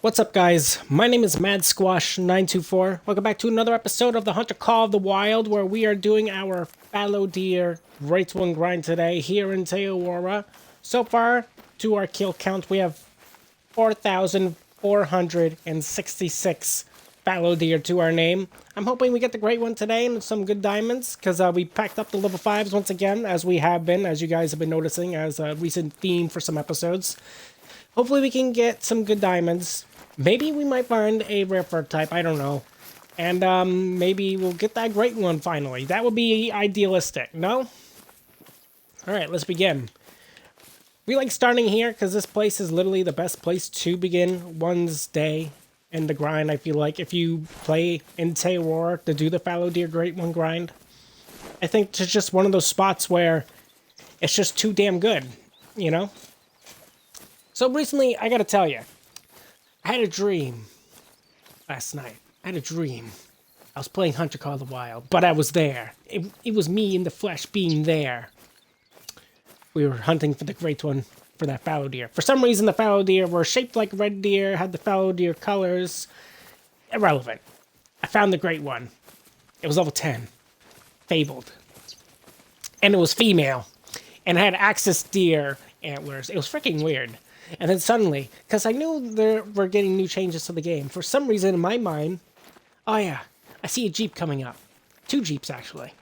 What's up, guys? My name is Mad Squash 924. Welcome back to another episode of the Hunter Call of the Wild, where we are doing our fallow deer Great One grind today here in Teorora. So far, to our kill count, we have 4,466 fallow deer to our name. I'm hoping we get the Great One today and some good diamonds, because we packed up the level 5s once again, as we have been, as you guys have been noticing, as a recent theme for some episodes. Hopefully we can get some good diamonds. Maybe we might find a rare bird type, I don't know. And maybe we'll get that Great One finally. That would be idealistic, no? Alright, let's begin. We like starting here because this place is literally the best place to begin one's day in the grind, I feel like. If you play in Teorora to do the fallow deer Great One grind, I think it's just one of those spots where it's just too damn good, you know? So recently, I gotta tell you, I had a dream last night. I had a dream. I was playing Hunter Call of the Wild, but I was there. It was me in the flesh being there. We were hunting for the Great One for that fallow deer. For some reason, the fallow deer were shaped like red deer, had the fallow deer colors. Irrelevant. I found the Great One. It was level 10. Fabled. And it was female. And it had axis deer antlers. It was freaking weird. And then suddenly, because I knew there were getting new changes to the game, for some reason in my mind, oh yeah, I see a Jeep coming up. 2 Jeeps, actually.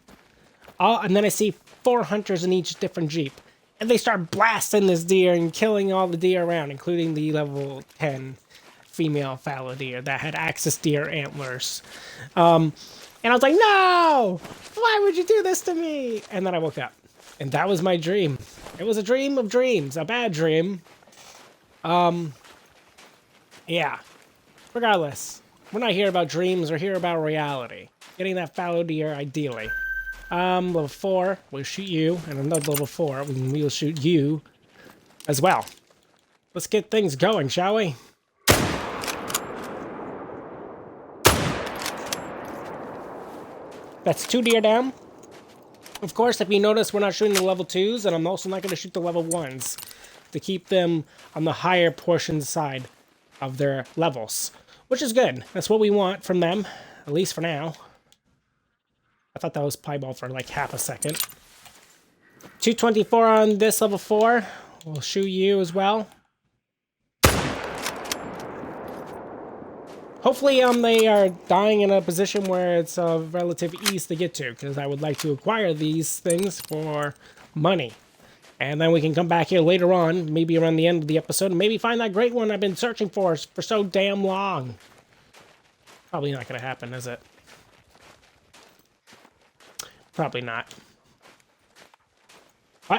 And then I see 4 hunters in each different Jeep. And they start blasting this deer and killing all the deer around, including the level 10 female fallow deer that had axis deer antlers. And I was like, no! Why would you do this to me? And then I woke up. And that was my dream. It was a dream of dreams. A bad dream. Yeah. Regardless, we're not here about dreams, we're here about reality. Getting that fallow deer, ideally. Level 4, we'll shoot you, and another level 4, we'll shoot you as well. Let's get things going, shall we? That's 2 deer down. Of course, if you notice, we're not shooting the level 2s, and I'm also not going to shoot the level 1s. To keep them on the higher portion side of their levels, which is good. That's what we want from them, at least for now. I thought that was pieball for like half a second. 224 on this level 4. We'll shoot you as well. Hopefully they are dying in a position where it's of relative ease to get to, because I would like to acquire these things for money. And then we can come back here later on, maybe around the end of the episode, and maybe find that Great One I've been searching for so damn long. Probably not going to happen, is it? Probably not.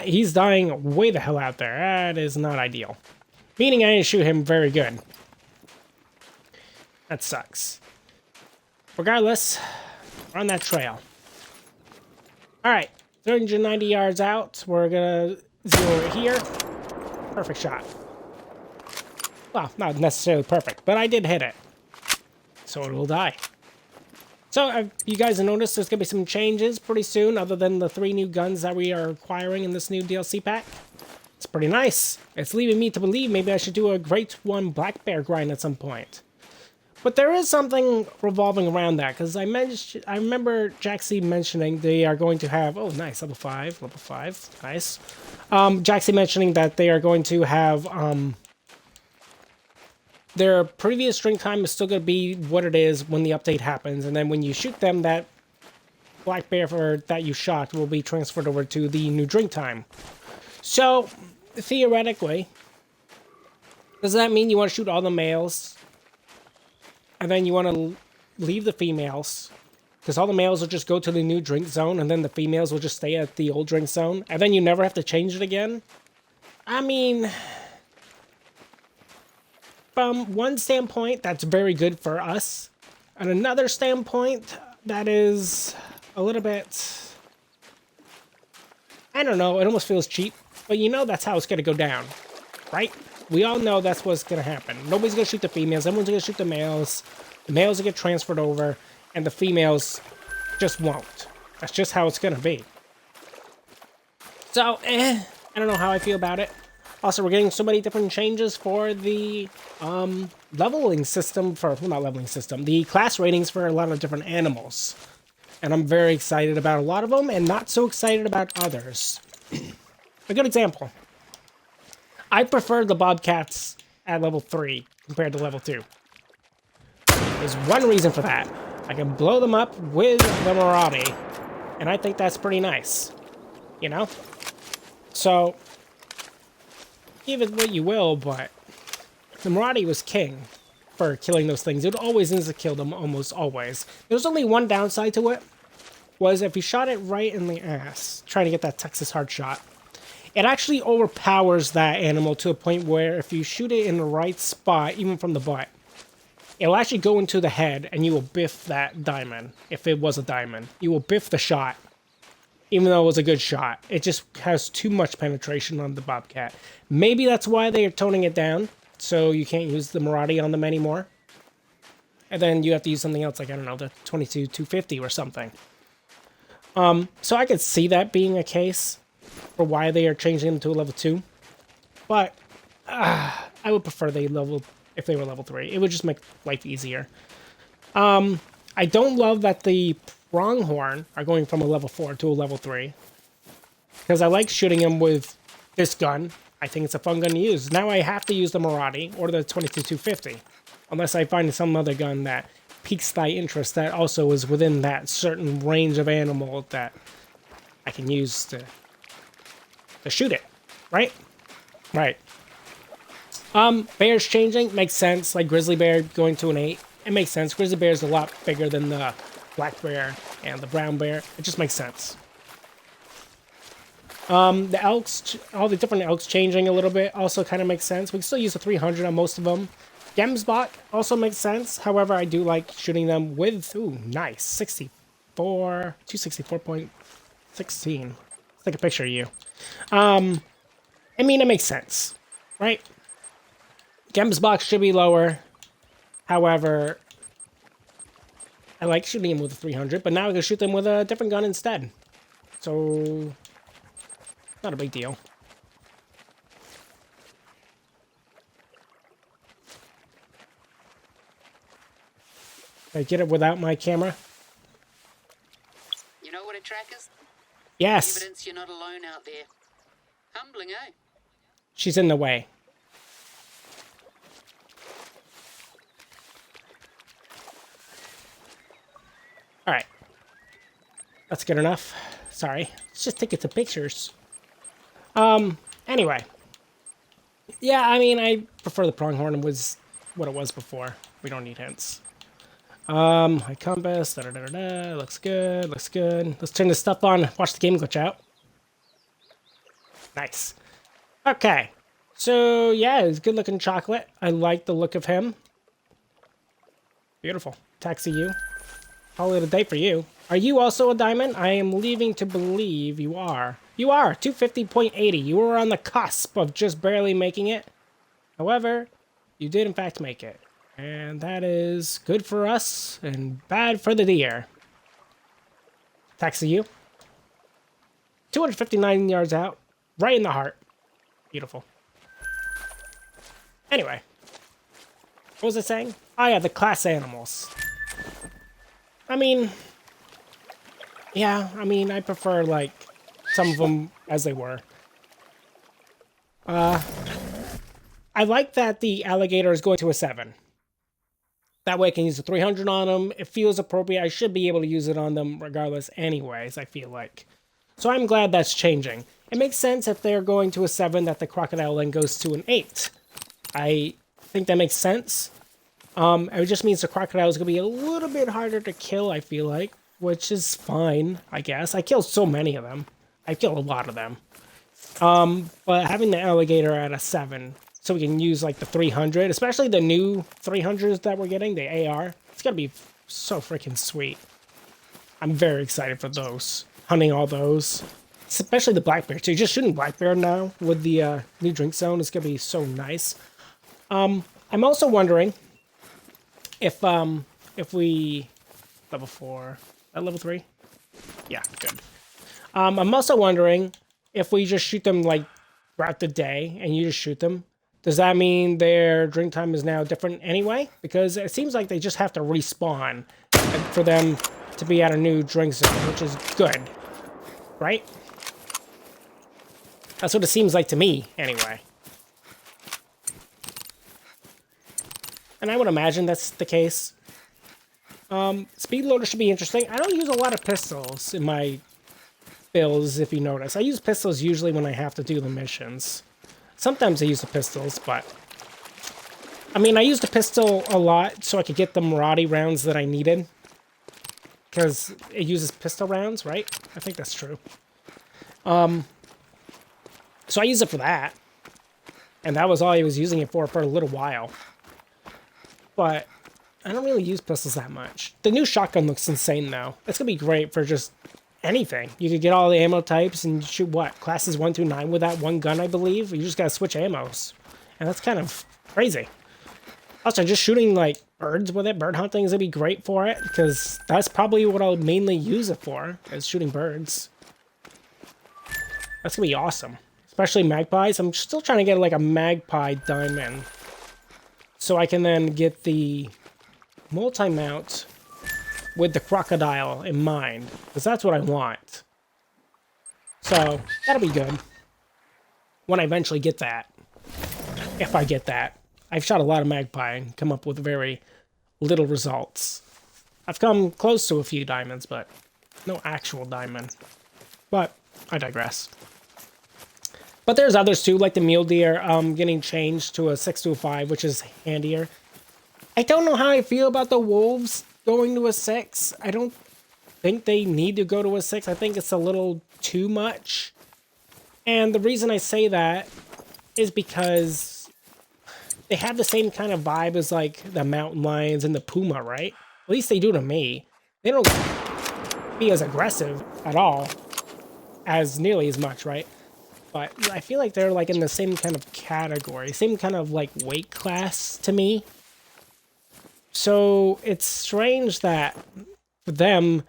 He's dying way the hell out there. That is not ideal. Meaning I didn't shoot him very good. That sucks. Regardless, we're on that trail. Alright, 390 yards out. We're going to zero it here. Perfect shot. Well, not necessarily perfect, but I did hit it. So it will die. So, you guys have noticed there's going to be some changes pretty soon, other than the 3 new guns that we are acquiring in this new DLC pack. It's pretty nice. It's leaving me to believe maybe I should do a Great One black bear grind at some point. But there is something revolving around that, because I remember Jaxie mentioning they are going to have... Oh, nice, level 5, nice. Jaxie mentioning that they are going to have... their previous drink time is still going to be what it is when the update happens, and then when you shoot them, that black bear that you shot will be transferred over to the new drink time. So, theoretically, does that mean you want to shoot all the males... and then you want to leave the females, because all the males will just go to the new drink zone, and then the females will just stay at the old drink zone, and then you never have to change it again? I mean, from one standpoint, that's very good for us. And another standpoint, that is a little bit... I don't know, it almost feels cheap. But you know that's how it's going to go down, right? We all know that's what's going to happen. Nobody's going to shoot the females. Everyone's going to shoot the males. The males will get transferred over, and the females just won't. That's just how it's going to be. So, I don't know how I feel about it. Also, we're getting so many different changes for the leveling system for, well, not leveling system, the class ratings for a lot of different animals. And I'm very excited about a lot of them and not so excited about others. A good example. I prefer the bobcats at level 3 compared to level 2. There's one reason for that. I can blow them up with the Maraude, and I think that's pretty nice. You know? So, give it what you will, but the Maraude was king for killing those things. It would always insta-kill them, almost always. There's only one downside to it, was if you shot it right in the ass, trying to get that Texas hard shot, it actually overpowers that animal to a point where if you shoot it in the right spot, even from the butt, it'll actually go into the head and you will biff that diamond. If it was a diamond, you will biff the shot, even though it was a good shot. It just has too much penetration on the bobcat. Maybe that's why they are toning it down, so you can't use the Maraude on them anymore. And then you have to use something else, like, I don't know, the 22-250 or something. So I could see that being a case for why they are changing them to a level 2. But I would prefer if they were level 3. It would just make life easier. I don't love that the pronghorn are going from a level 4 to a level 3. Because I like shooting them with this gun. I think it's a fun gun to use. Now I have to use the Maraude or the 22-250. Unless I find some other gun that piques thy interest that also is within that certain range of animal that I can use to shoot it. Right? Right. Bears changing makes sense. Like grizzly bear going to an 8. It makes sense. Grizzly bear is a lot bigger than the black bear and the brown bear. It just makes sense. The elks, all the different elks changing a little bit also kind of makes sense. We can still use the 300 on most of them. Gemsbot also makes sense. However, I do like shooting them with, ooh, nice, 264.16. Let's take a picture of you. I mean, it makes sense, right? Gemsbot should be lower. However, I like shooting them with a 300, but now I can shoot them with a different gun instead. So, not a big deal. Did I get it without my camera? You know what a track is? Yes. Evidence you're not alone out there. Humbling, eh? She's in the way. Alright. That's good enough. Sorry. Let's just take it to pictures. Anyway. Yeah, I mean, I prefer the pronghorn was what it was before. We don't need hints. High compass, da-da-da-da-da, looks good, looks good. Let's turn this stuff on, watch the game glitch out. Nice. Okay. So, yeah, it's good looking chocolate. I like the look of him. Beautiful. Taxi you. Call it a day for you. Are you also a diamond? I am leaving to believe you are. You are! 250.80. You were on the cusp of just barely making it. However, you did in fact make it. And that is good for us and bad for the deer. Taxi you. 259 yards out. Right in the heart. Beautiful. Anyway. What was I saying? Oh yeah, the class animals. I mean... Yeah, I mean, I prefer, like, some of them as they were. I like that the alligator is going to a 7. That way I can use the 300 on them. It feels appropriate. I should be able to use it on them regardless anyways, I feel like. So I'm glad that's changing. It makes sense if they're going to a 7 that the crocodile then goes to an 8. I think that makes sense. It just means the crocodile is going to be a little bit harder to kill, I feel like. Which is fine, I guess. I killed so many of them. I killed a lot of them. But having the alligator at a 7... So we can use like the 300, especially the new 300s that we're getting, the AR. It's gonna be so freaking sweet. I'm very excited for those. Hunting all those. Especially the black bear too. Just shooting black bear now with the new drink zone is gonna be so nice. I'm also wondering if we level 4, level 3? Yeah, good. I'm also wondering if we just shoot them like throughout the day and you just shoot them, does that mean their drink time is now different anyway? Because it seems like they just have to respawn for them to be at a new drink zone, which is good, right? That's what it seems like to me, anyway. And I would imagine that's the case. Speed loader should be interesting. I don't use a lot of pistols in my builds, if you notice. I use pistols usually when I have to do the missions. Sometimes I use the pistols, but... I mean, I used the pistol a lot so I could get the Marauder rounds that I needed. Because it uses pistol rounds, right? I think that's true. So I use it for that. And that was all I was using it for a little while. But I don't really use pistols that much. The new shotgun looks insane, though. It's going to be great for just anything. You could get all the ammo types and shoot, what, classes 1 through 9 with that one gun, I believe? You just got to switch ammos. And that's kind of crazy. Also, just shooting, like, birds with it, bird hunting is going to be great for it, because that's probably what I'll mainly use it for, is shooting birds. That's going to be awesome. Especially magpies. I'm still trying to get, like, a magpie diamond. So I can then get the multi-mount with the crocodile in mind. Because that's what I want. So, that'll be good. When I eventually get that. If I get that. I've shot a lot of magpie and come up with very little results. I've come close to a few diamonds, but no actual diamond. But, I digress. But there's others too, like the mule deer getting changed to a 6 to a 5, which is handier. I don't know how I feel about the wolves going to a 6. I don't think they need to go to a 6. I think it's a little too much. And the reason I say that is because they have the same kind of vibe as like the mountain lions and the puma, right? At least they do to me. They don't be as aggressive at all as nearly as much, right? But I feel like they're like in the same kind of category, same kind of like weight class to me. So it's strange that for them,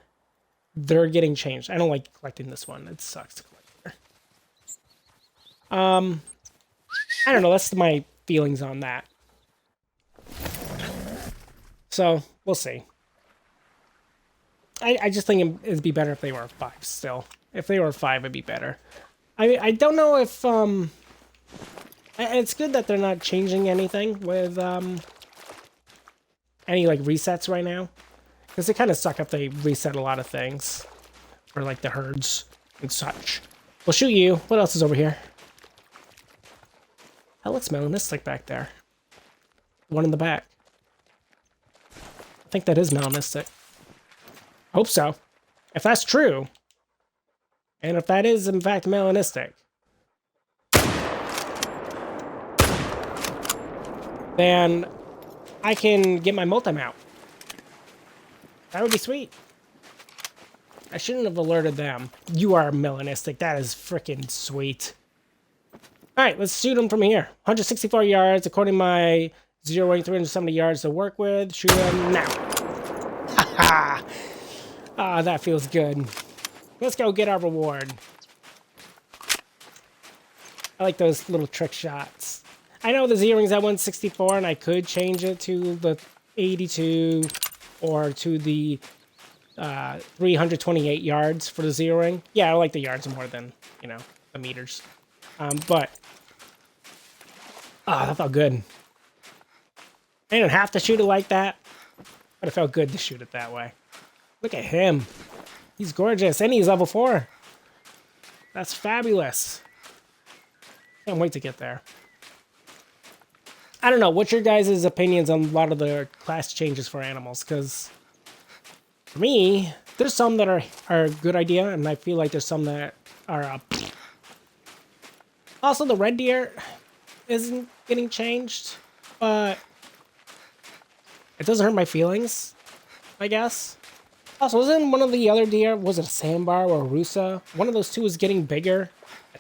they're getting changed. I don't like collecting this one. It sucks to collect here. I don't know. That's my feelings on that. So we'll see. I just think it'd be better if they were 5 still. If they were 5, it'd be better. I don't know if, it's good that they're not changing anything with, any, like, resets right now. Because it kind of suck if they reset a lot of things. For, like, the herds and such. We'll shoot you. What else is over here? That looks melanistic back there. One in the back. I think that is melanistic. Hope so. If that's true... And if that is, in fact, melanistic, then I can get my multi-mount. That would be sweet. I shouldn't have alerted them. You are melanistic. That is freaking sweet. Alright, let's shoot them from here. 164 yards, according to my zeroing 370 yards to work with. Shoot them now. Haha! Ah, that feels good. Let's go get our reward. I like those little trick shots. I know the zeroing's at 164, and I could change it to the 82 or to the 328 yards for the zeroing. Yeah, I like the yards more than, you know, the meters. But, that felt good. I didn't have to shoot it like that, but it felt good to shoot it that way. Look at him. He's gorgeous, and he's level 4. That's fabulous. Can't wait to get there. I don't know, what's your guys' opinions on a lot of the class changes for animals? Because, for me, there's some that are a good idea, and I feel like there's some that are... Also, the red deer isn't getting changed, but it doesn't hurt my feelings, I guess. Also, wasn't one of the other deer, was it a sandbar or a rusa? One of those two is getting bigger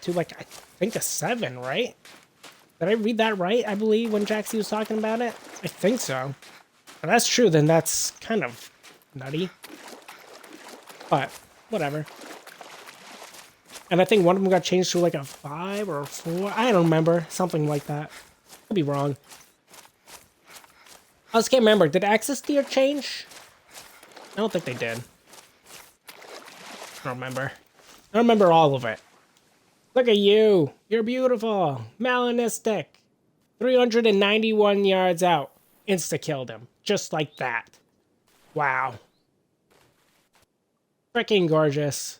to, like, I think a 7, right? Did I read that right, I believe, when Jaxie was talking about it? I think so. If that's true, then that's kind of nutty. But, whatever. And I think one of them got changed to like a 5 or a 4. I don't remember. Something like that. Could be wrong. I just can't remember. Did Axis Deer change? I don't think they did. I don't remember. I don't remember all of it. Look at you. You're beautiful. Melanistic. 391 yards out. Insta-killed him. Just like that. Wow. Freaking gorgeous.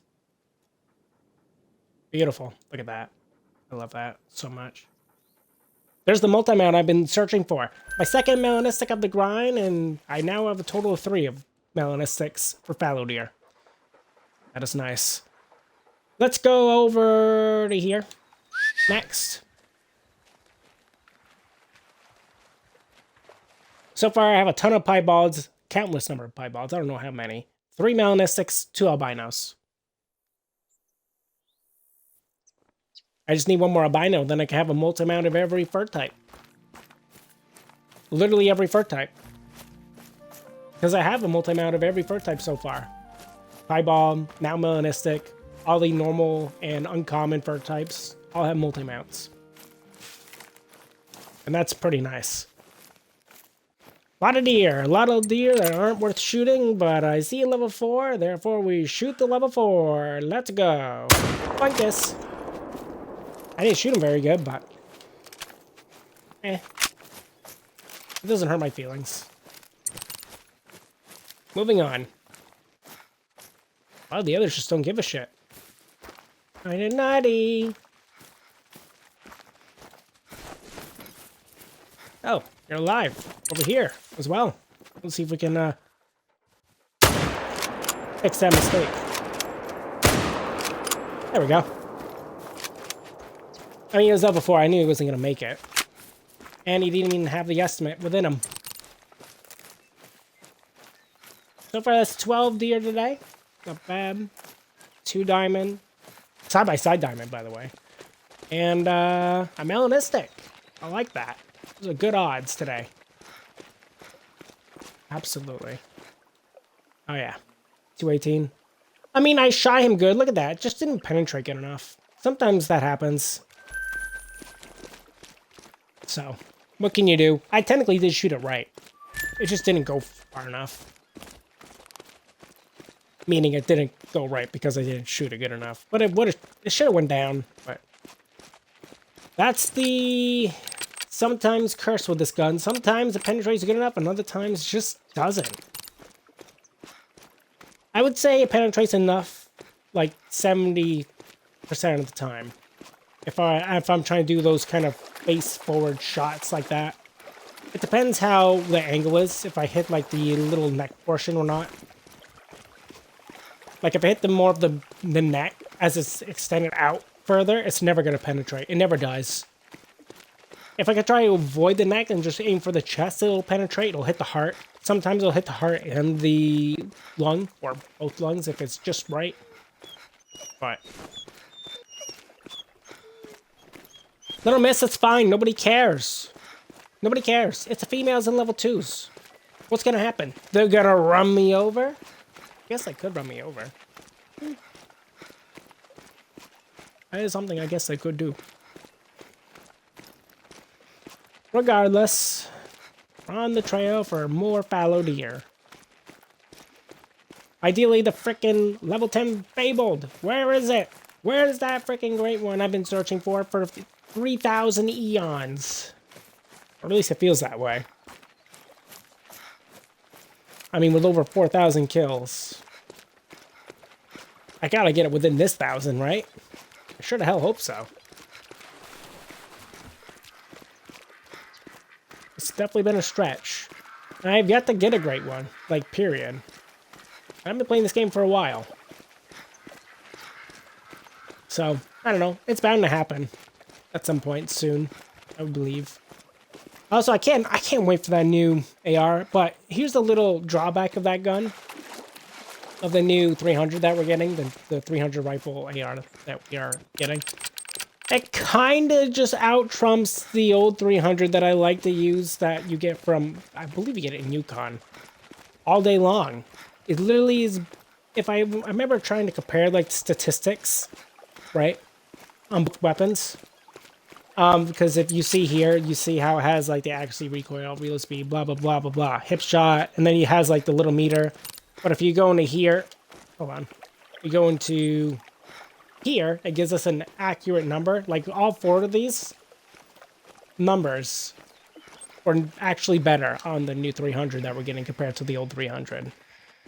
Beautiful. Look at that. I love that so much. There's the multi-mount I've been searching for. My second melanistic of the grind, and I now have a total of 3 of melanistics for fallow deer. That is nice. Let's go over to here. Next. So far, I have a ton of piebalds. Countless number of piebalds. I don't know how many. 3 melanistics, 2 albinos. I just need one more albino, then I can have a multi-mount of every fur type. Literally every fur type. Because I have a multi-mount of every fur type so far. Piebald, now melanistic, all the normal and uncommon fur types all have multi-mounts. And that's pretty nice. A lot of deer that aren't worth shooting, but I see a level 4, therefore we shoot the level 4. Let's go. Fungus. I didn't shoot him very good, but... It doesn't hurt my feelings. Moving on. Oh, the others just don't give a shit. Nighty-nighty. Oh, you're alive. Over here as well. Let's see if we can fix that mistake. There we go. I mean, it was up before. I knew he wasn't going to make it. And he didn't even have the estimate within him. So far, that's 12 deer today. Not bad. 2 diamond. Side-by-side diamond, by the way. And a melanistic. I like that. Those are good odds today. Absolutely. Oh, yeah. 218. I mean, I shot him good. Look at that. It just didn't penetrate good enough. Sometimes that happens. So, what can you do? I technically did shoot it right. It just didn't go far enough. Meaning it didn't go right because I didn't shoot it good enough. But it should have went down. But that's the sometimes curse with this gun. Sometimes it penetrates good enough, and other times it just doesn't. I would say it penetrates enough, like 70% of the time. If I'm trying to do those kind of face forward shots like that. It depends how the angle is, if I hit like the little neck portion or not. Like if I hit the more of the neck as it's extended out further, it's never going to penetrate. It never does. If I could try to avoid the neck and just aim for the chest, it'll penetrate. It'll hit the heart. Sometimes it'll hit the heart and the lung, or both lungs if it's just right. But little miss, it's fine. Nobody cares. Nobody cares. It's the females in level 2s. What's gonna happen? They're gonna run me over? I guess they could run me over. That is something I guess they could do. Regardless, we're on the trail for more fallow deer. Ideally, the frickin' level 10 fabled. Where is it? Where is that frickin' great one I've been searching for 3,000 eons? Or at least it feels that way. I mean, with over 4,000 kills. I gotta get it within this 1,000, right? I sure the hell hope so. It's definitely been a stretch. And I've yet to get a great one. Like, period. I've been playing this game for a while. So, I don't know. It's bound to happen. At some point soon. I would believe. Also, I can't wait for that new AR, but here's the little drawback of that gun. Of the new 300 that we're getting, the 300 rifle AR that we are getting. It kind of just out-trumps the old 300 that I like to use that you get from, I believe you get it in Yukon, all day long. It literally is, if I remember trying to compare like statistics right? On both weapons. Because if you see here, you see how it has like the accuracy, recoil, reload speed, blah, blah, blah, blah, blah. Hip shot, and then it has like the little meter. But if you go into here, hold on. You go into here, it gives us an accurate number. Like all 4 of these numbers were actually better on the new 300 that we're getting compared to the old 300.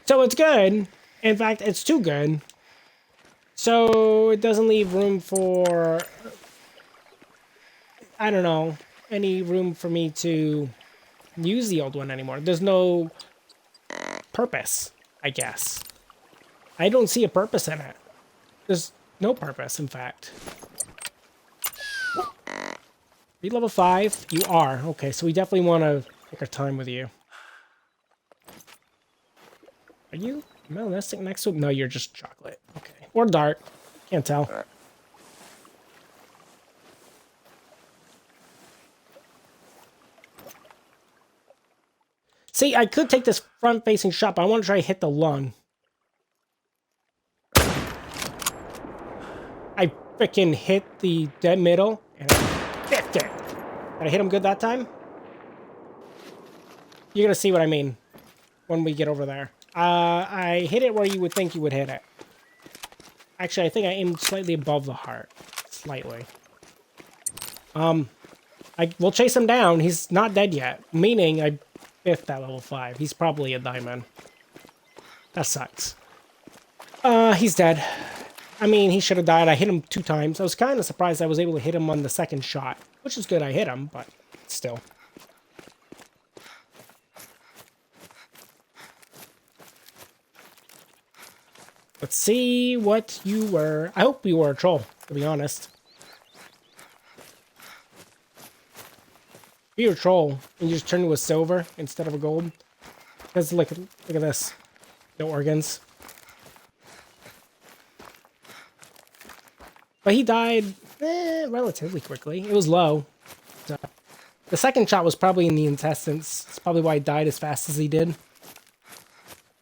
So it's good. In fact, it's too good. So it doesn't leave room for, I don't know, any room for me to use the old one anymore. There's no purpose, I guess. I don't see a purpose in it. There's no purpose, in fact. Are you level 5? You are. Okay, so we definitely want to take our time with you. Are you melanistic next to him? No, you're just chocolate. Okay. Or dark. Can't tell. See, I could take this front-facing shot, but I want to try to hit the lung. I freaking hit the dead middle, and I biffed it. Did I hit him good that time? You're going to see what I mean when we get over there. I hit it where you would think you would hit it. Actually, I think I aimed slightly above the heart. Slightly. We'll chase him down. He's not dead yet. Meaning, I biffed that level 5. He's probably a diamond. That sucks. He's dead. I mean, he should have died. I hit him 2 times. I was kind of surprised I was able to hit him on the second shot. Which is good I hit him, but still. Let's see what you were. I hope you were a troll, to be honest. If you're a troll, and you just turn to a silver instead of a gold. Because look at this. No organs. But he died relatively quickly. It was low. So the second shot was probably in the intestines. That's probably why he died as fast as he did.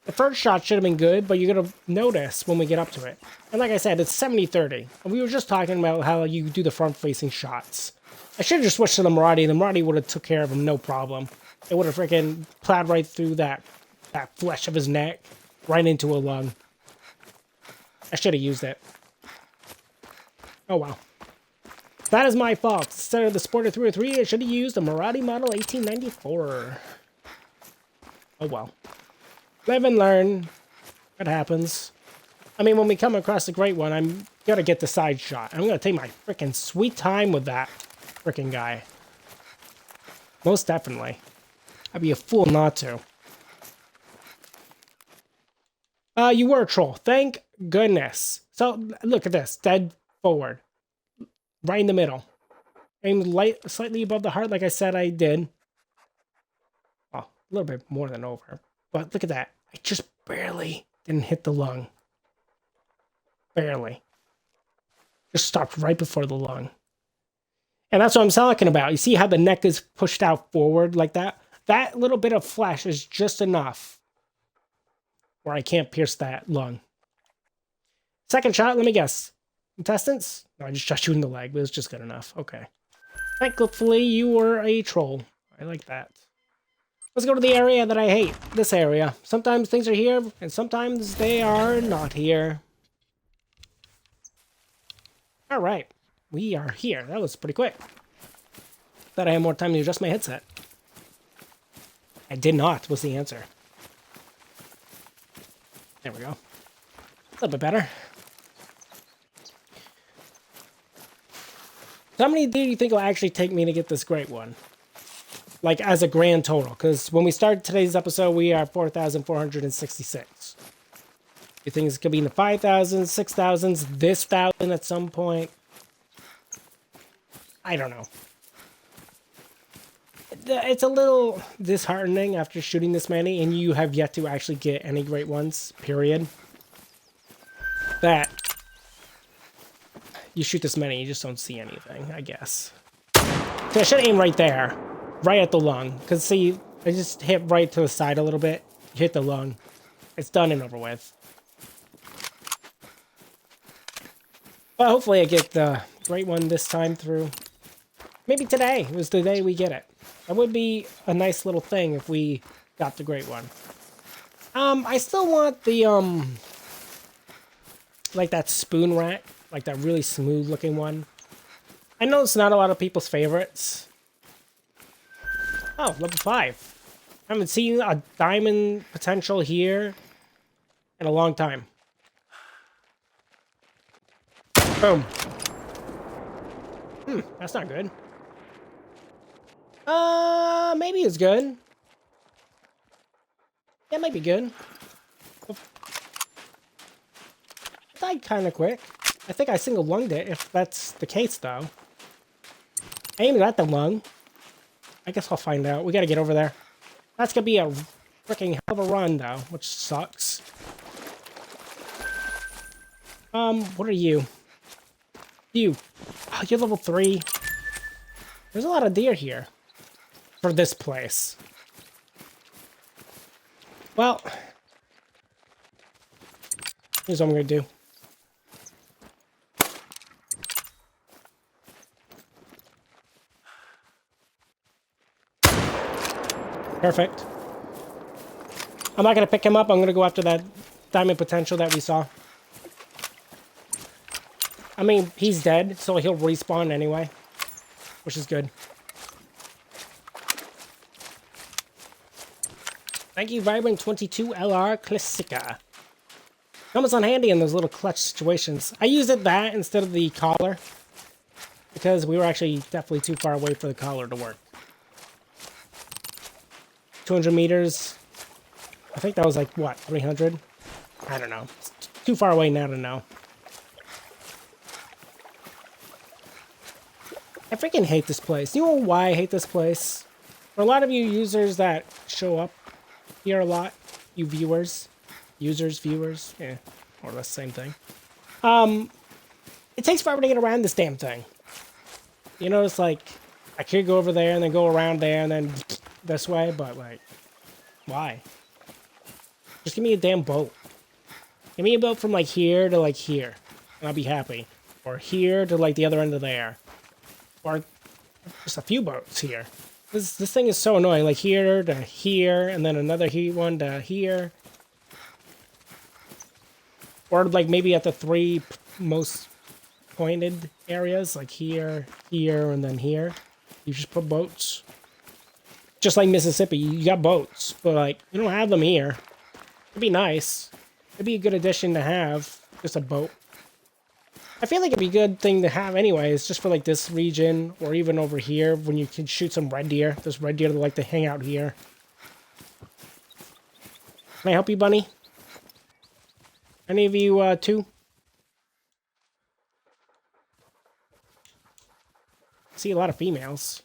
The first shot should have been good, but you're going to notice when we get up to it. And like I said, it's 70-30. And we were just talking about how you do the front-facing shots. I should have just switched to the Marauder. The Marauder would have took care of him, no problem. It would have freaking plowed right through that flesh of his neck, right into a lung. I should have used it. Oh, well. That is my fault. Instead of the Sporter 303, I should have used a Marauder model 1894. Oh, well. Live and learn. What happens? I mean, when we come across the great one, I'm gonna get the side shot. I'm gonna take my freaking sweet time with that freaking guy. Most definitely. I'd be a fool not to. You were a troll. Thank goodness. So, look at this. Dead forward. Right in the middle. Aimed slightly above the heart, like I said I did. Oh, a little bit more than over. But look at that. I just barely didn't hit the lung. Barely. Just stopped right before the lung. And that's what I'm talking about. You see how the neck is pushed out forward like that? That little bit of flesh is just enough where I can't pierce that lung. Second shot, let me guess. Intestines? No, I just shot you in the leg, but it's just good enough. Okay. Thankfully, you were a troll. I like that. Let's go to the area that I hate. This area. Sometimes things are here, and sometimes they are not here. Alright. We are here. That was pretty quick. Thought I had more time to adjust my headset. I did not, was the answer. There we go. A little bit better. So how many do you think will actually take me to get this great one? Like, as a grand total. Because when we start today's episode, we are 4,466. You think it's going to be in the 5,000s, 6,000s, this 1,000 at some point? I don't know. It's a little disheartening after shooting this many, and you have yet to actually get any great ones, period. That you shoot this many, you just don't see anything, I guess. So I should aim right there. Right at the lung. Because, see, I just hit right to the side a little bit. Hit the lung. It's done and over with. But hopefully I get the great one this time through. Maybe today was the day we get it. That would be a nice little thing if we got the great one. I still want the, like that spoon rack. Like that really smooth looking one. I know it's not a lot of people's favorites. Oh, level 5. I haven't seen a diamond potential here in a long time. Boom. That's not good. Maybe it's good. That might be good. It died kind of quick. I think I single lunged it, if that's the case, though. Aimed at the lung. I guess I'll find out. We gotta get over there. That's gonna be a freaking hell of a run, though, which sucks. What are you? You. Oh, you're level 3. There's a lot of deer here. For this place. Well. Here's what I'm gonna do. Perfect. I'm not gonna pick him up. I'm gonna go after that diamond potential that we saw. I mean, he's dead, so he'll respawn anyway, which is good. Thank you, Vibrant22LR Classica. Comes on handy in those little clutch situations. I used it that instead of the collar because we were actually definitely too far away for the collar to work. 200 meters. I think that was like, what, 300? I don't know. It's too far away now to know. I freaking hate this place. You know why I hate this place? For a lot of you users that show up here a lot, you viewers, viewers, yeah, more or less the same thing. It takes forever to get around this damn thing. You know, it's like, I could go over there and then go around there and then this way, but like, why? Just give me a damn boat. Give me a boat from like here to like here, and I'll be happy. Or here to like the other end of there. Or just a few boats here. This thing is so annoying. Like here to here, and then another one to here. Or like maybe at the 3 most pointed areas, like here, here, and then here. You just put boats. Just like Mississippi, you got boats, but like you don't have them here. It'd be nice. It'd be a good addition to have, just a boat. I feel like it'd be a good thing to have anyways, just for like this region, or even over here, when you can shoot some red deer. There's red deer that like to hang out here. Can I help you, bunny? Any of you, too? I see a lot of females.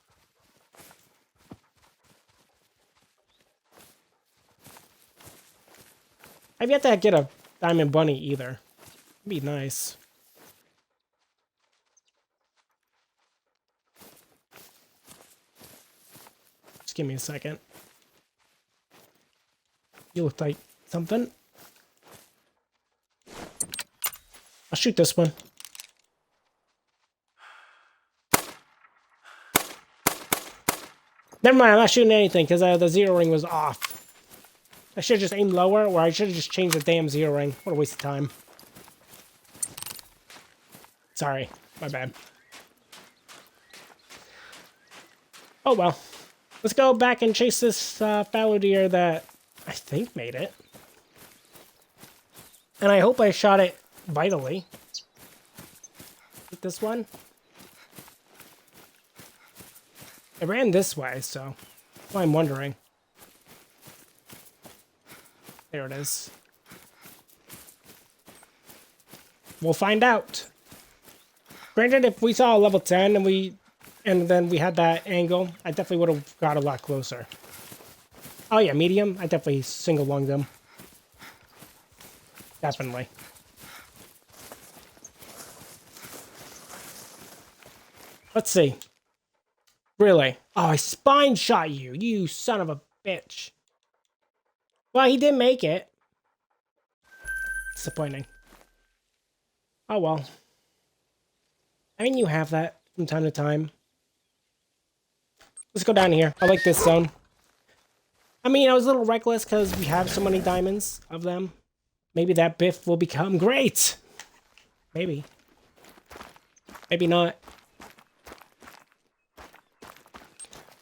I've yet to get a diamond bunny either. It'd be nice. Just give me a second. You look like something. I'll shoot this one. Never mind, I'm not shooting anything because the zero ring was off. I should have just aimed lower, or I should have just changed the damn zero ring. What a waste of time. Sorry, my bad. Oh well. Let's go back and chase this fallow deer that I think made it. And I hope I shot it vitally. This one? It ran this way, so that's why I'm wondering. There it is. We'll find out. Granted, if we saw a level 10 and then we had that angle, I definitely would have got a lot closer. Oh yeah, medium. I definitely single lunged them. Definitely. Let's see. Really? Oh, I spine shot you, you son of a bitch. Well, he did make it. Disappointing. Oh well. I mean, you have that from time to time. Let's go down here. I like this zone. I mean, I was a little reckless because we have so many diamonds of them. Maybe that biff will become great. Maybe. Maybe not.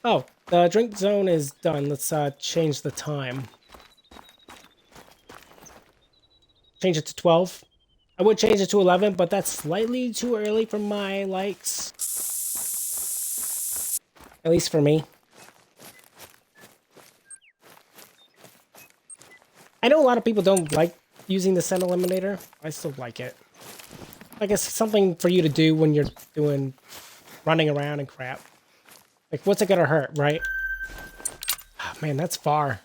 Oh, the drink zone is done. Let's change the time. Change it to 12. I would change it to 11, but that's slightly too early for my likes. At least for me. I know a lot of people don't like using the scent eliminator. I still like it. I guess it's something for you to do when you're doing running around and crap. Like, what's it gonna hurt, right? Oh, man, that's far.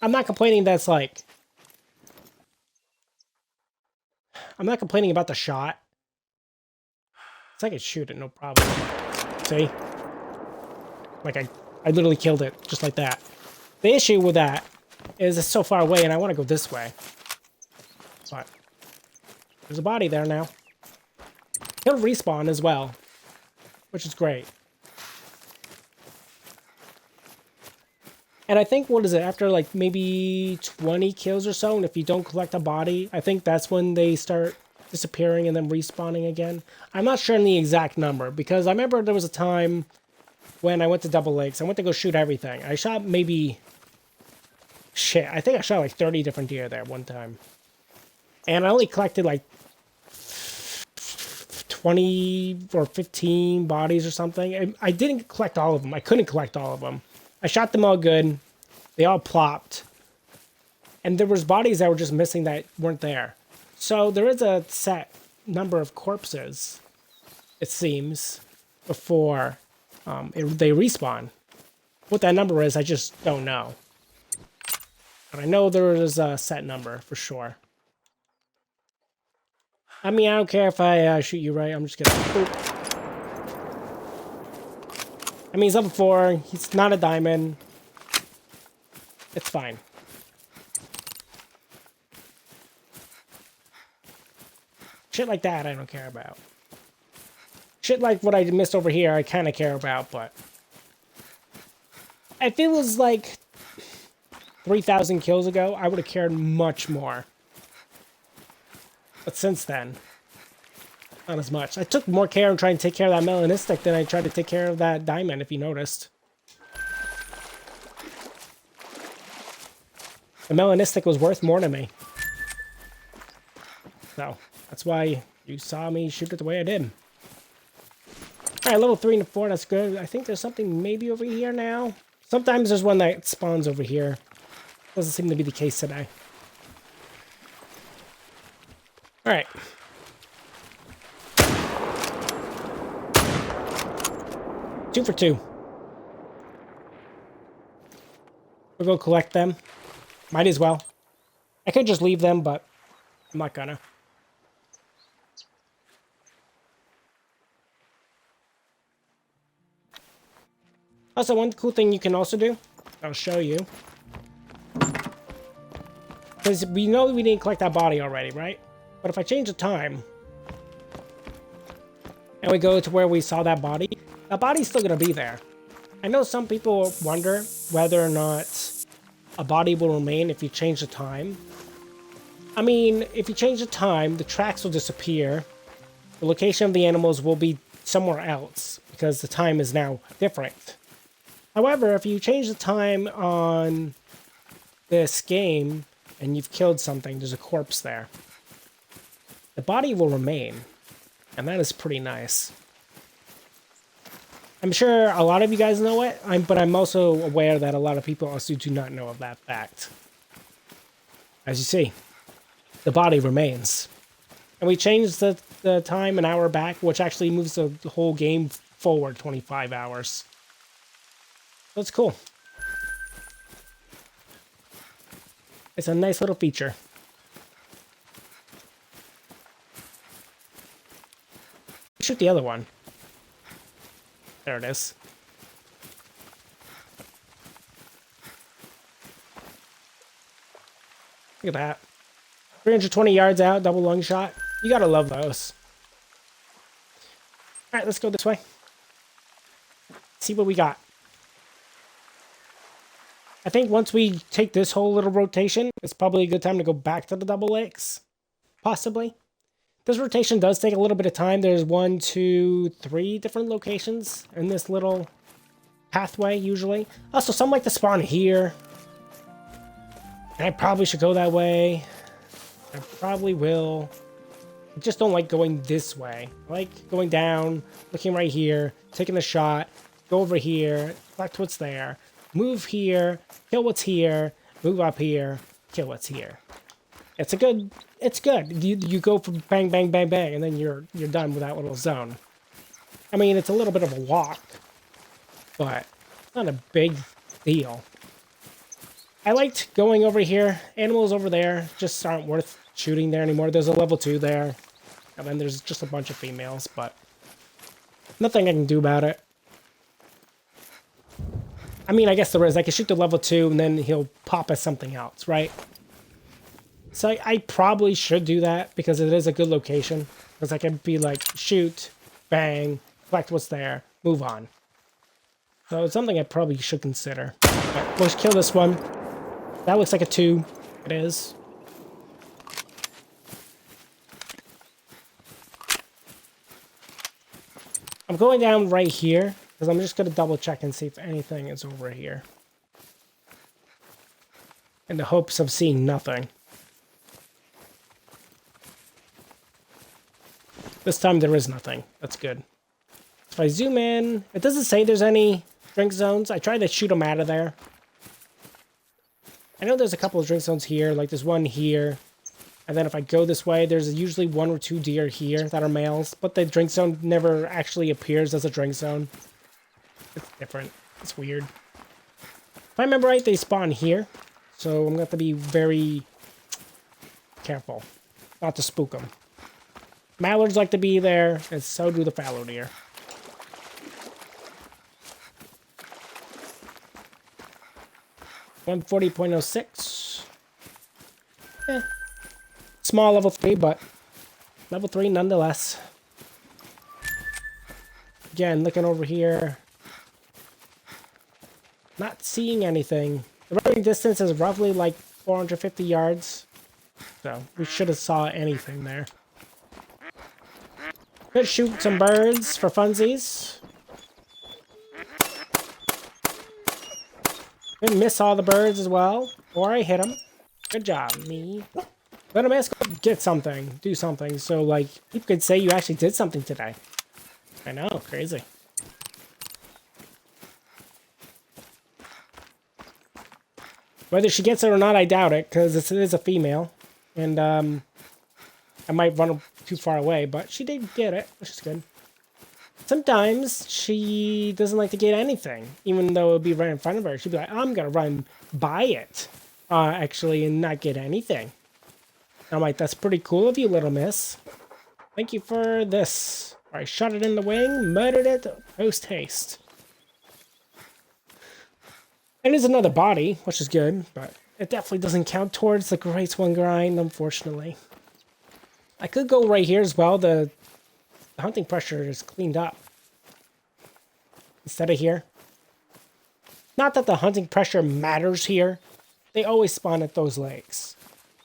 I'm not complaining that's like... I'm not complaining about the shot. I could shoot it, no problem. See? Like, I literally killed it, just like that. The issue with that is it's so far away and I want to go this way. But there's a body there now. He'll respawn as well, which is great. And I think, what is it, after like maybe 20 kills or so, and if you don't collect a body, I think that's when they start disappearing and then respawning again. I'm not sure on the exact number, because I remember there was a time when I went to Double Lakes. I went to go shoot everything. I shot maybe... Shit, I think I shot like 30 different deer there one time. And I only collected like 20 or 15 bodies or something. I didn't collect all of them. I couldn't collect all of them. I shot them all good. They all plopped. And there was bodies that were just missing that weren't there. So there is a set number of corpses, it seems, before they respawn. What that number is, I just don't know. But I know there is a set number for sure. I mean, I don't care if I shoot you right. I'm just gonna... Oop. I mean, he's level 4. He's not a diamond. It's fine. Shit like that, I don't care about. Shit like what I missed over here, I kind of care about, but... If it was like 3,000 kills ago, I would have cared much more. But since then, not as much. I took more care in trying to take care of that melanistic than I tried to take care of that diamond, if you noticed. The melanistic was worth more to me. So, that's why you saw me shoot it the way I did. Alright, level 3 and 4, that's good. I think there's something maybe over here now. Sometimes there's one that spawns over here. Doesn't seem to be the case today. Alright. 2 for 2. We'll go collect them. Might as well. I could just leave them, but I'm not gonna. Also, one cool thing you can also do, I'll show you. Because we know we didn't collect that body already, right? But if I change the time, and we go to where we saw that body's still going to be there. I know some people wonder whether or not a body will remain if you change the time. I mean, if you change the time, the tracks will disappear. The location of the animals will be somewhere else, because the time is now different. However, if you change the time on this game, and you've killed something, there's a corpse there. The body will remain, and that is pretty nice. I'm sure a lot of you guys know it, but I'm also aware that a lot of people also do not know of that fact. As you see, the body remains. And we changed the time an hour back, which actually moves the whole game forward 25 hours. That's cool. It's a nice little feature. Shoot the other one. There it is. Look at that. 320 yards out, double lung shot. You gotta love those. Alright, let's go this way. See what we got. I think once we take this whole little rotation, it's probably a good time to go back to the double lakes. Possibly. This rotation does take a little bit of time. There's 1, 2, 3 different locations in this little pathway, usually. Also, some like to spawn here. And I probably should go that way. I probably will. I just don't like going this way. I like going down, looking right here, taking a shot, go over here, collect what's there, move here, kill what's here, move up here, kill what's here. It's good. You go from bang, bang, bang, bang, and then you're done with that little zone. I mean, it's a little bit of a walk, but it's not a big deal. I liked going over here. Animals over there just aren't worth shooting there anymore. There's a level 2 there, and then there's just a bunch of females, but nothing I can do about it. I mean, I guess there is. I can shoot the level 2, and then he'll pop as something else, right? So I probably should do that, because it is a good location. Because I can be like, shoot, bang, collect what's there, move on. So it's something I probably should consider. But let's kill this one. That looks like a 2. It is. I'm going down right here, because I'm just going to double check and see if anything is over here. In the hopes of seeing nothing. This time there is nothing. That's good. If I zoom in, it doesn't say there's any drink zones. I tried to shoot them out of there. I know there's a couple of drink zones here, like there's one here. And then if I go this way, there's usually 1 or 2 deer here that are males, but the drink zone never actually appears as a drink zone. It's different. It's weird. If I remember right, they spawn here. So I'm going to have to be very careful not to spook them. Mallards like to be there, and so do the fallow deer. .140.06. Small level 3, but level 3 nonetheless. Again, looking over here. Not seeing anything. The running distance is roughly like 450 yards. So, we should have saw anything there. Could shoot some birds for funsies. Could miss all the birds as well. Or I hit them. Good job, me. Let him ask, get something. Do something. So, like, people could say you actually did something today. I know, crazy. Whether she gets it or not, I doubt it, because it is a female. And, I might run too far away, but she did get it, which is good. Sometimes she doesn't like to get anything, even though it would be right in front of her. She'd be like, I'm going to run by it, actually, and not get anything. I'm like, that's pretty cool of you, little miss. Thank you for this. I shot it in the wing, murdered it post-haste. It is another body, which is good, but it definitely doesn't count towards the Great One grind, unfortunately. I could go right here as well. The hunting pressure is cleaned up. Instead of here. Not that the hunting pressure matters here. They always spawn at those lakes.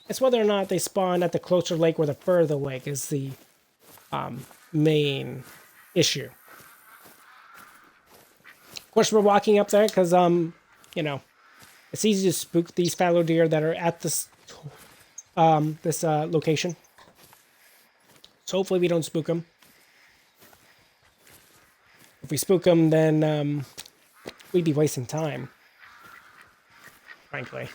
It's whether or not they spawn at the closer lake or the further lake is the main issue. Of course, we're walking up there because, you know, it's easy to spook these fallow deer that are at this location. So hopefully we don't spook them. If we spook them, then we'd be wasting time. Frankly.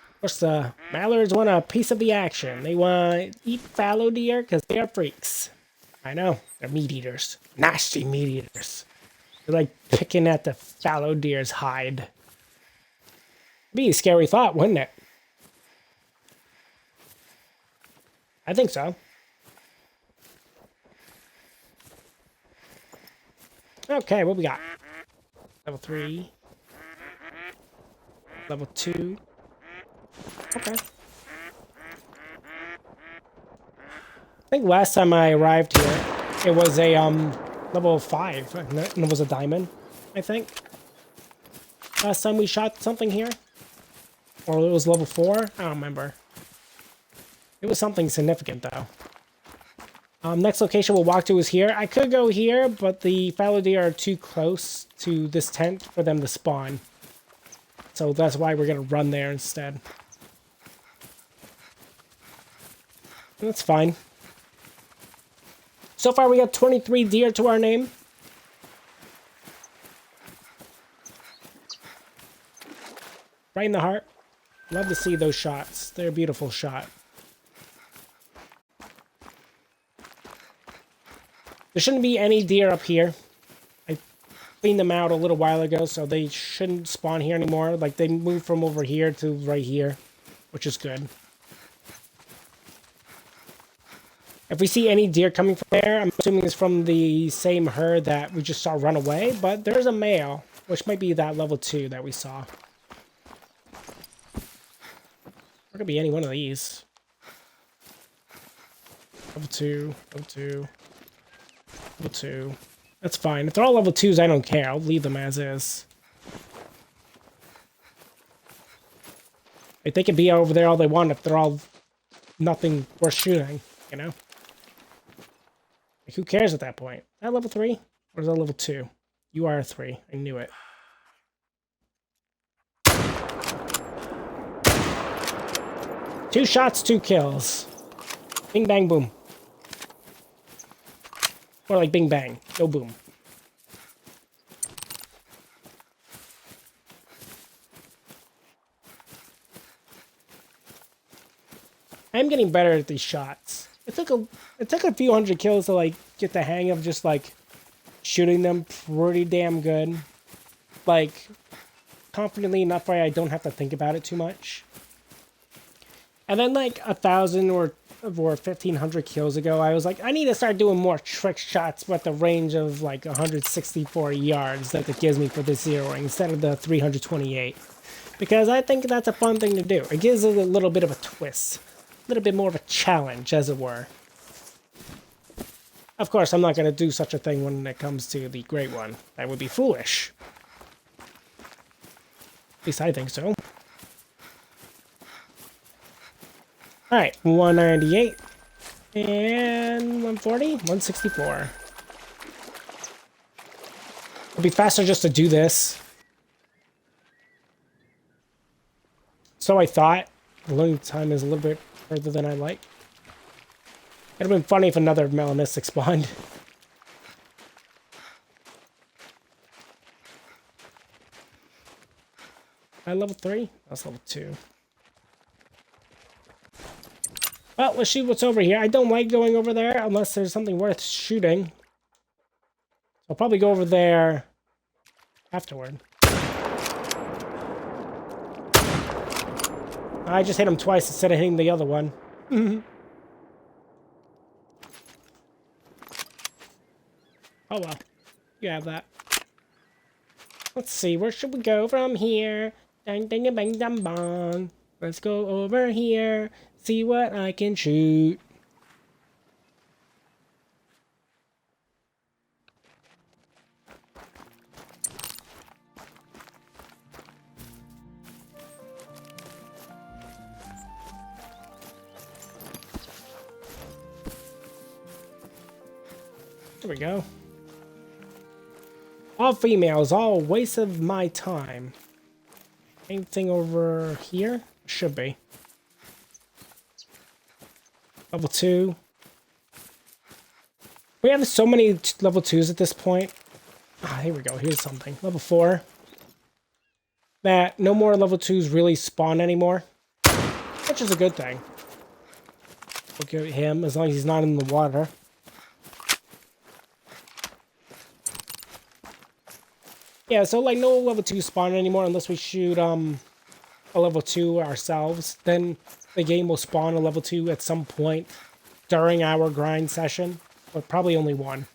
Of course, the mallards want a piece of the action. They want to eat fallow deer because they are freaks. I know. They're meat eaters. Nasty meat eaters. They're like picking at the fallow deer's hide. It'd be a scary thought, wouldn't it? I think so. Okay, what we got? Level 3. Level 2. Okay. I think last time I arrived here, it was a level 5, and it was a diamond, I think. Last time we shot something here? Or it was level 4? I don't remember. It was something significant, though. Next location we'll walk to is here. I could go here, but the fallow deer are too close to this tent for them to spawn. So that's why we're going to run there instead. That's fine. So far we got 23 deer to our name. Right in the heart. Love to see those shots. They're a beautiful shot. There shouldn't be any deer up here. I cleaned them out a little while ago, so they shouldn't spawn here anymore. Like, they moved from over here to right here, which is good. If we see any deer coming from there, I'm assuming it's from the same herd that we just saw run away, but there's a male, which might be that level 2 that we saw. Or could be any one of these. Level 2, level 2. Level 2. That's fine. If they're all level 2s, I don't care. I'll leave them as is. Like, they can be over there all they want if they're all nothing worth shooting, you know? Like, who cares at that point? Is that level 3? Or is that level 2? You are a 3. I knew it. Two shots, 2 kills. Bing, bang, boom. More like bing, bang. No boom. I'm getting better at these shots. It took a few hundred kills to like get the hang of just like shooting them pretty damn good. Like confidently enough where I don't have to think about it too much. And then like 1,000 or 1,500 kills ago, I was like, I need to start doing more trick shots with the range of like 164 yards that it gives me for the zeroing instead of the 328. Because I think that's a fun thing to do. It gives it a little bit of a twist. A little bit more of a challenge, as it were. Of course, I'm not going to do such a thing when it comes to the Great One. That would be foolish. At least I think so. Alright, 198. And 140? 164. It'll be faster just to do this. So I thought. The loading time is a little bit further than I like. It'd have been funny if another melanistic spawned. At level 3? That's level 2. Well, let's shoot what's over here. I don't like going over there unless there's something worth shooting. I'll probably go over there afterward. I just hit him twice instead of hitting the other one. Oh well. You have that. Let's see, where should we go from here? Dang, dang, bang, dang, bong. Let's go over here. See what I can shoot. There we go. All females, all waste of my time. Anything over here? Should be. Level 2. We have so many level 2s at this point. Ah, here we go. Here's something. Level 4. That no more level 2s really spawn anymore. Which is a good thing. Look at him, as long as he's not in the water. Yeah, so like no level 2 spawn anymore unless we shoot a level 2 ourselves. Then the game will spawn a level 2 at some point during our grind session, but probably only one.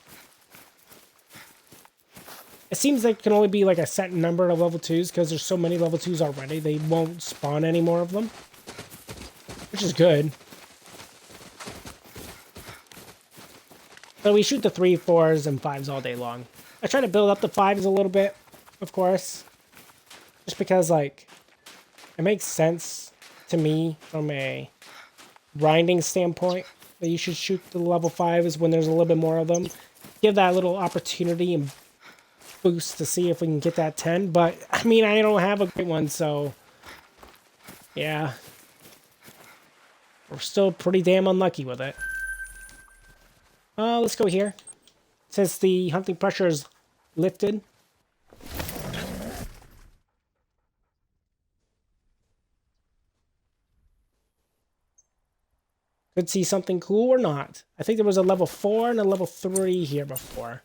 It seems like it can only be like a set number of level 2s because there's so many level 2s already. They won't spawn any more of them, which is good. So we shoot the 3s, 4s, and 5s all day long. I try to build up the 5s a little bit, of course. Just because, like, it makes sense to me from a grinding standpoint that you should shoot the level 5s when there's a little bit more of them. Give that little opportunity and boost to see if we can get that 10. But, I mean, I don't have a great one, so... yeah. We're still pretty damn unlucky with it. Let's go here. Since the hunting pressure is lifted. Could see something cool or not. I think there was a level 4 and a level 3 here before.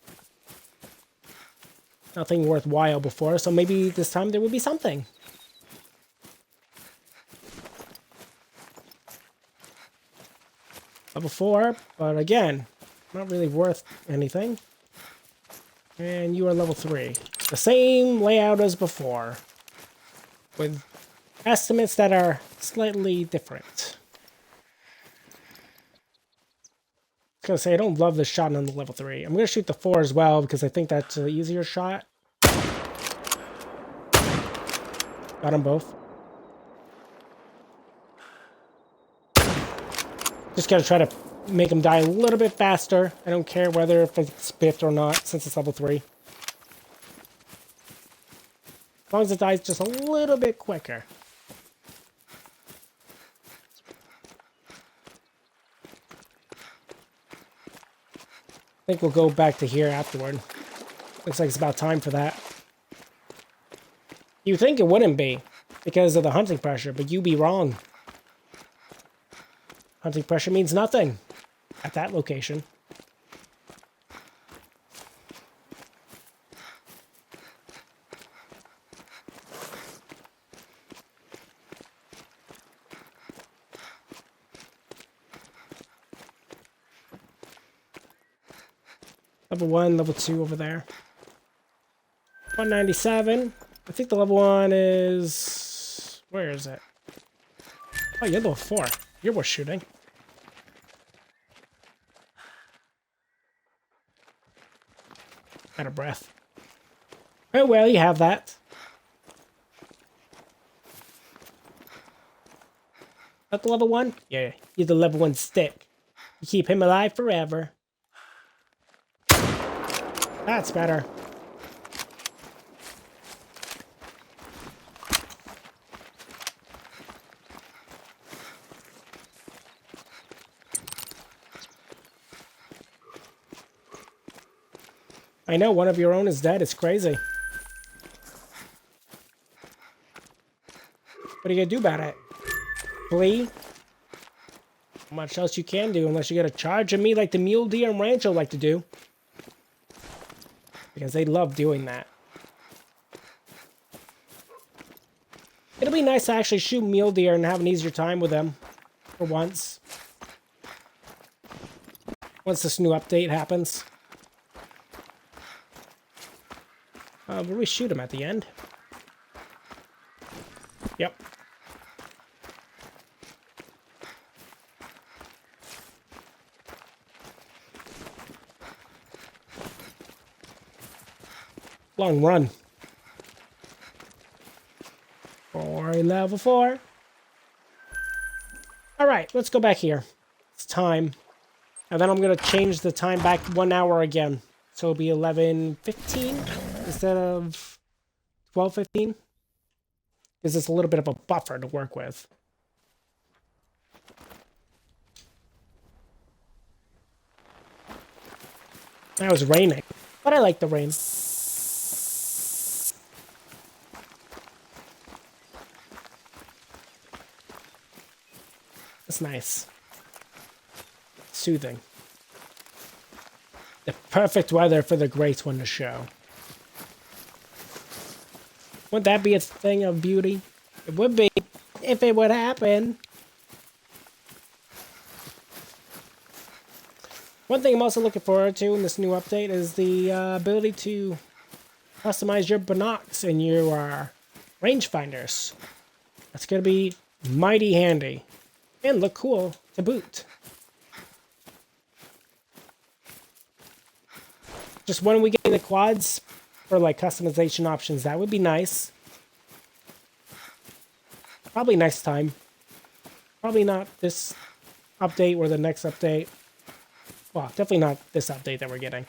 Nothing worthwhile before, so maybe this time there will be something. Level 4, but again, not really worth anything. And you are level 3. The same layout as before, with estimates that are slightly different. I was gonna say, I don't love the shot on the level 3. I'm gonna shoot the 4 as well, because I think that's an easier shot. Got them both. Just gotta try to make them die a little bit faster. I don't care whether if it's biffed or not, since it's level 3. As long as it dies just a little bit quicker. I think we'll go back to here afterward. Looks like it's about time for that. You think it wouldn't be, because of the hunting pressure, but you be wrong. Hunting pressure means nothing at that location. Level 1, level 2 over there. 197. I think the level 1 is... where is it? Oh, you're level 4. You're worth shooting. Out of breath. Oh, well, you have that. At the level 1? Yeah, you're the level 1 stick. You keep him alive forever. That's better. I know, one of your own is dead. It's crazy. What are you gonna do about it? Flee? Not much else you can do unless you're gonna charge at me like the mule deer and rancho like to do. Because they love doing that. It'll be nice to actually shoot mule deer and have an easier time with them. For once. Once this new update happens. Will we shoot him at the end? Yep. Long run. For a level 4. Alright, let's go back here. It's time. And then I'm going to change the time back 1 hour again. So it'll be 11:15 instead of 12:15. Because it's a little bit of a buffer to work with. Now it's raining, but I like the rain. It's nice. Soothing. The perfect weather for the great one to show. Wouldn't that be a thing of beauty? It would be, if it would happen. One thing I'm also looking forward to in this new update is the ability to customize your binocs and your rangefinders. That's going to be mighty handy. And look cool to boot. Just when we get the quads for like customization options, that would be nice. Probably next time. Probably not this update or the next update. Well, definitely not this update that we're getting.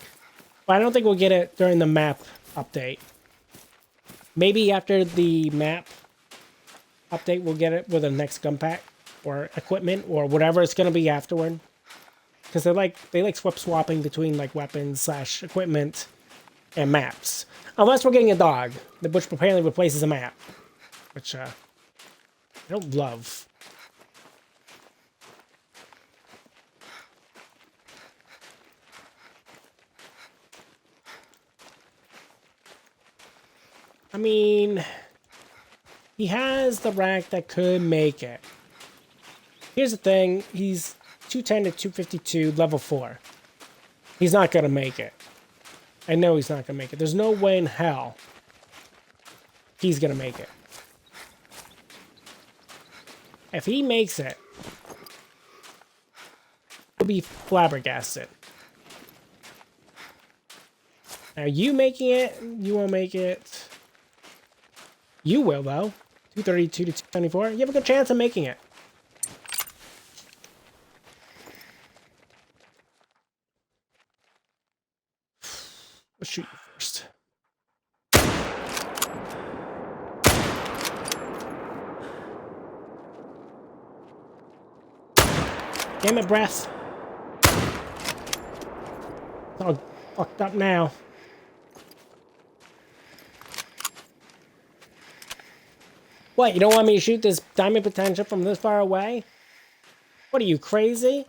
But I don't think we'll get it during the map update. Maybe after the map update, we'll get it with the next gun pack or equipment or whatever it's going to be afterward. Because they like swapping between like weapons / equipment and maps. Unless we're getting a dog, which apparently replaces a map. Which I don't love. I mean, he has the rack that could make it. Here's the thing, he's 210 to 252, level 4. He's not going to make it. I know he's not going to make it. There's no way in hell he's going to make it. If he makes it, he'll be flabbergasted. Now, you making it, you won't make it. You will, though. 232 to 274. You have a good chance of making it. Let's shoot you first. Damn it, breath. It's all fucked up now. What, you don't want me to shoot this diamond potential from this far away? What are you, crazy?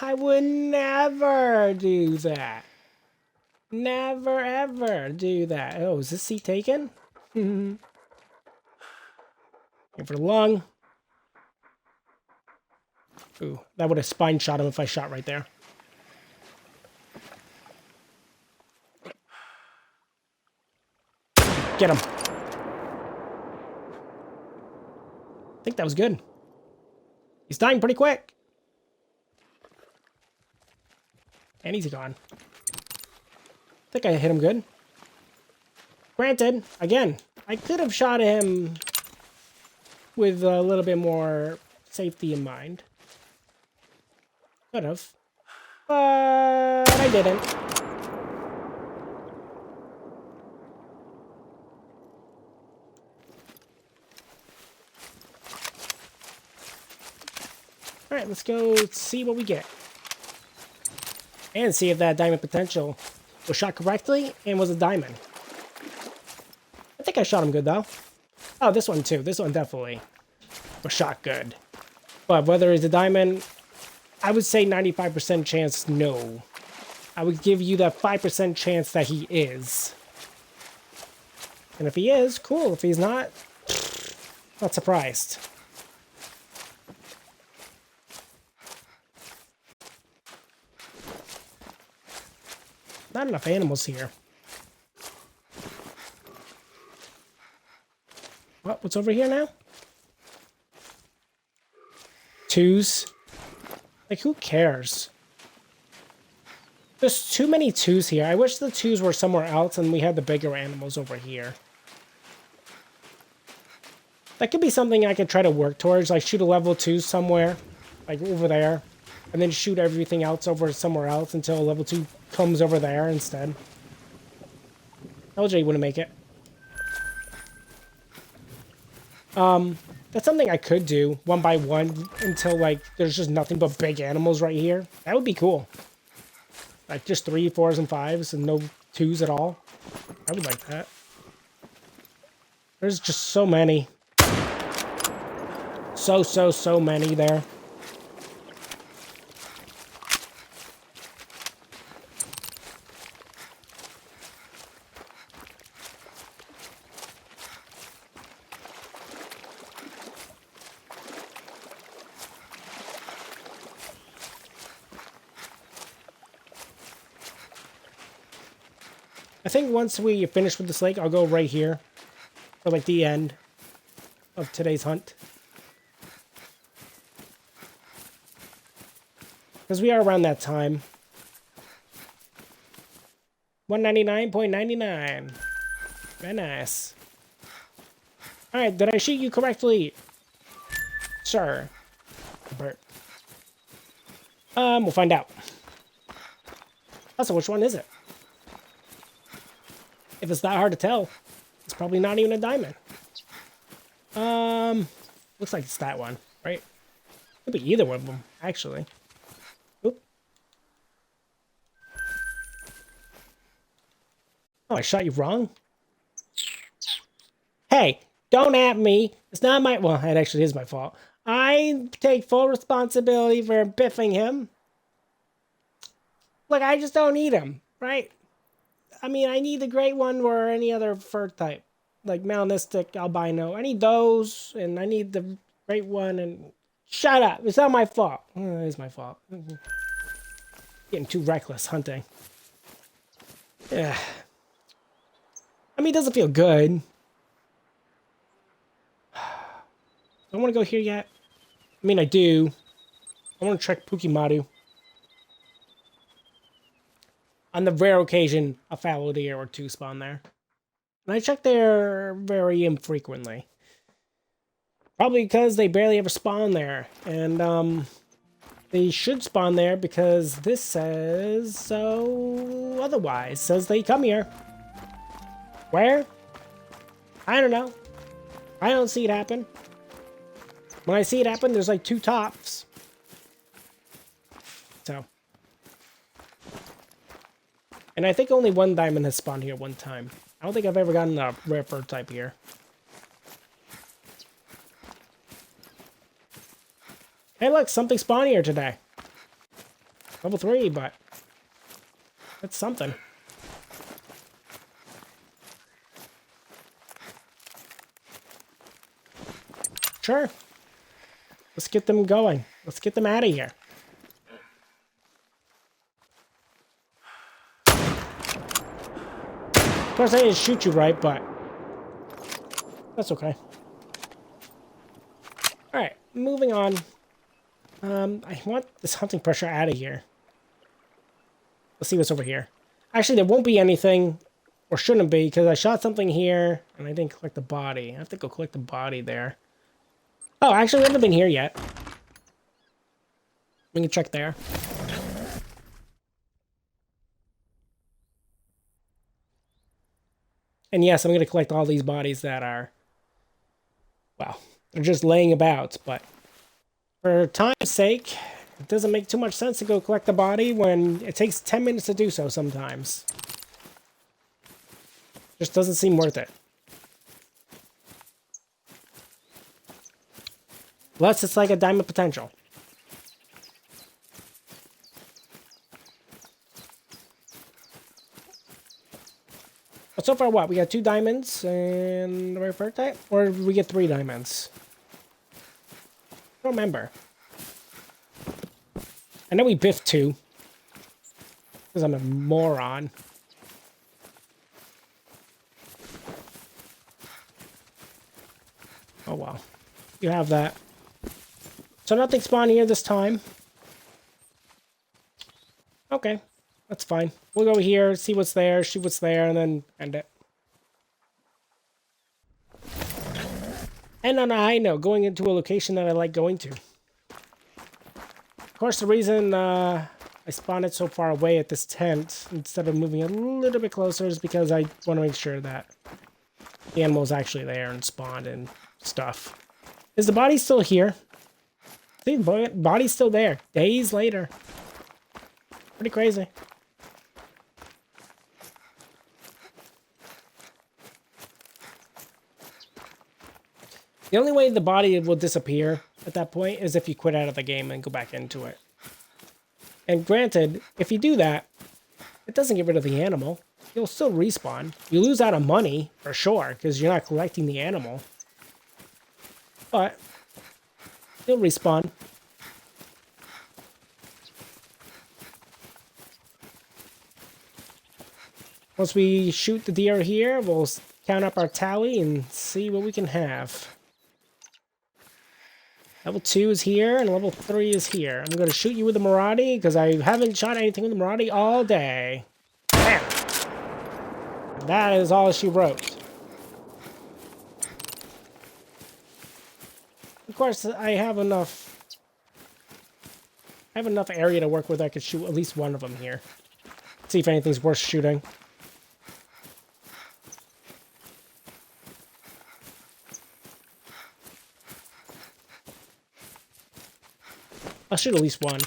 I would never do that. Never, ever do that. Oh, is this seat taken? Here for the lung. Ooh, that would have spine shot him if I shot right there. Get him. I think that was good. He's dying pretty quick. And he's gone. I think I hit him good. Granted, again, I could have shot him with a little bit more safety in mind. Could have. But I didn't. Alright, let's go see what we get. And see if that diamond potential was shot correctly and was a diamond. I think I shot him good, though. Oh, this one, too. This one definitely was shot good. But whether it's a diamond, I would say 95% chance no. I would give you that 5% chance that he is. And if he is, cool. If he's not, not surprised. Not enough animals here. What? What's over here now? Twos? Like, who cares? There's too many twos here. I wish the twos were somewhere else and we had the bigger animals over here. That could be something I could try to work towards. Like, shoot a level 2 somewhere. Like, over there. And then shoot everything else over somewhere else until level 2 comes over there instead. LJ wouldn't make it. That's something I could do one by one until like there's just nothing but big animals right here. That would be cool. Like just 3, 4s, and 5s and no 2s at all. I would like that. There's just so many. So many there. I think once we finish with this lake, I'll go right here for like the end of today's hunt. Because we are around that time. $199.99. Very nice. Alright, did I shoot you correctly? Sir. Bert. We'll find out. Also, which one is it? If it's that hard to tell, it's probably not even a diamond. Looks like it's that one, right? Could be either one of them, actually. Oop. Oh, I shot you wrong? Hey, don't at me. It's not my... Well, it actually is my fault. I take full responsibility for biffing him. Look, I just don't need him, right? I mean, I need the great one or any other fur type. Like melanistic, albino. I need those, and I need the great one, and... Shut up! It's not my fault. It is my fault. Getting too reckless hunting. Yeah. I mean, it doesn't feel good. Don't want to go here yet. I mean, I do. I want to check Pukimadu. On the rare occasion, a fallow deer or two spawn there. And I check there very infrequently. Probably because they barely ever spawn there. And, they should spawn there because this says so otherwise. Says they come here. Where? I don't know. I don't see it happen. When I see it happen, there's like 2 tops. So. And I think only 1 diamond has spawned here one time. I don't think I've ever gotten a rare fur type here. Hey look, something spawned here today. Level 3, but that's something. Sure. Let's get them going. Let's get them out of here. Of course, I didn't shoot you right, but that's okay. Alright, moving on. I want this hunting pressure out of here. Let's see what's over here. Actually, there won't be anything, or shouldn't be, because I shot something here, and I didn't collect the body. I have to go collect the body there. Oh, actually, we haven't been here yet. We can check there. And yes, I'm going to collect all these bodies that are, well, they're just laying about, but for time's sake, it doesn't make too much sense to go collect the body when it takes 10 minutes to do so sometimes. Just doesn't seem worth it. Plus, it's like a diamond potential. But so far, what? We got 2 diamonds and the rare fur type? Or did we get 3 diamonds? I don't remember. I know we biffed 2. Because I'm a moron. Oh well. You have that. So nothing spawned here this time. Okay. That's fine. We'll go here, see what's there, shoot what's there, and then end it. And on a high note, going into a location that I like going to. Of course, the reason I spawned it so far away at this tent, instead of moving a little bit closer, is because I want to make sure that the animal's actually there and spawned and stuff. Is the body still here? See, the body's still there. Days later. Pretty crazy. The only way the body will disappear at that point is if you quit out of the game and go back into it. And granted, if you do that, it doesn't get rid of the animal. You'll still respawn. You lose out on money, for sure, because you're not collecting the animal. But you'll respawn. Once we shoot the deer here, we'll count up our tally and see what we can have. Level 2 is here, and level 3 is here. I'm going to shoot you with the Marauder, because I haven't shot anything with the Marauder all day. Bam! That is all she wrote. Of course, I have enough area to work with. I could shoot at least one of them here. See if anything's worth shooting. I'll shoot at least one.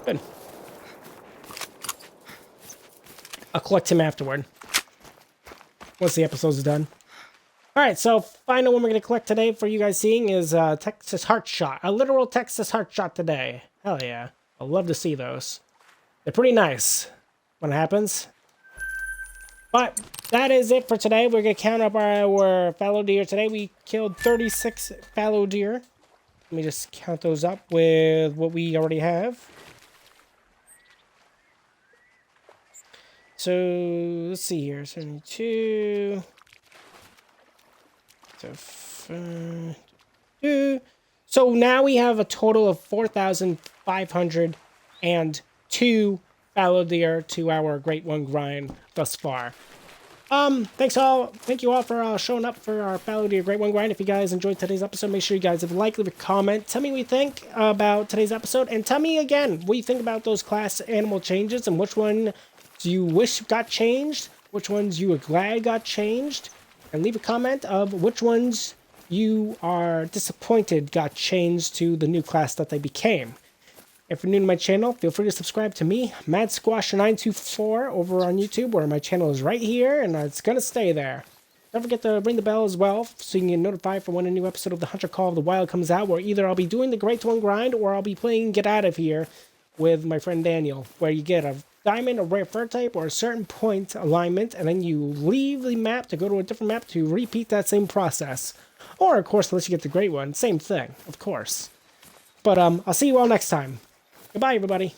Good. I'll collect him afterward. Once the episode's done. Alright, so final one we're going to collect today for you guys seeing is Texas Heart Shot. A literal Texas Heart Shot today. Hell yeah. I'd love to see those. They're pretty nice when it happens. But that is it for today. We're going to count up our fallow deer today. We killed 36 fallow deer. Let me just count those up with what we already have. So, let's see here. 72. So now we have a total of 4,502 fallow deer to our Great One grind thus far. Thank you all for showing up for our fallow deer Great One grind. If you guys enjoyed today's episode, make sure you guys have liked, leave a comment. Tell me what you think about today's episode, and tell me again what you think about those class animal changes and which one do you wish got changed, which ones you are glad got changed. And leave a comment of which ones you are disappointed got changed to the new class that they became. If you're new to my channel, feel free to subscribe to me, MadSquash924, over on YouTube, where my channel is right here, and it's going to stay there. Don't forget to ring the bell as well, so you can get notified for when a new episode of the Hunter Call of the Wild comes out, where either I'll be doing the Great One grind, or I'll be playing Get Out of Here with my friend Daniel, where you get a diamond, a rare fur type, or a certain point alignment, and then you leave the map to go to a different map to repeat that same process. Or, of course, unless you get the great one, same thing, of course. But I'll see you all next time. Goodbye, everybody.